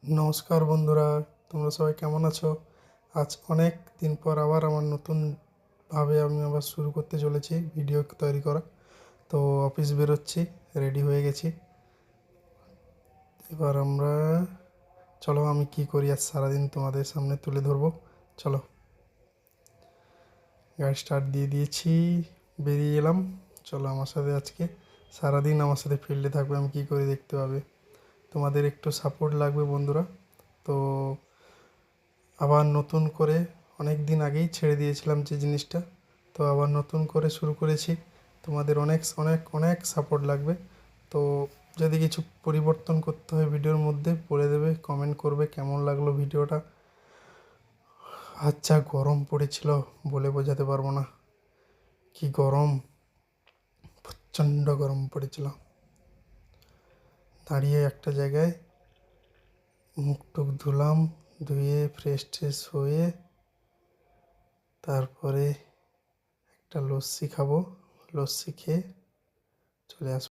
নমস্কার বন্ধুরা, তোমরা সবাই কেমন আছো? আজ অনেক দিন পর আবার আমার নতুনভাবে আমি আবার শুরু করতে চলেছি ভিডিও তৈরি করা। তো অফিস বেরোচ্ছি, রেডি হয়ে গেছি। এবার চলো আমি কি করি আজ সারাদিন তোমাদের সামনে তুলে ধরবো। চলো, গাড়ি স্টার্ট দিয়ে দিয়েছি, বেরিয়ে এলাম। চলো আমার সাথে আজকে সারাদিন আমার সাথে ফিল্ডে থাকবে, আমি কি করি দেখতে পাবে। তোমাদের একটু সাপোর্ট লাগবে বন্ধুরা। তো আবার নতুন করে অনেক দিন আগেই ছেড়ে দিয়েছিলাম যে জিনিসটা, তো আবার নতুন করে শুরু করেছি। তোমাদের অনেক অনেক অনেক সাপোর্ট লাগবে। তো যদি কিছু পরিবর্তন করতে হয় ভিডিওর মধ্যে বলে দেবে, কমেন্ট করবে কেমন লাগলো ভিডিওটা। আচ্ছা, গরম পড়েছিল বলে বোঝাতে পারবো না, কি গরম, প্রচণ্ড গরম পড়েছিল। দাঁড়িয়ে একটা জায়গায় মুখ টুক ধুলাম, ধুয়ে ফ্রেশ ট্রেশ হয়ে তারপরে একটা লস্যি খাবো। লস্যি খেয়ে চলে আসবো।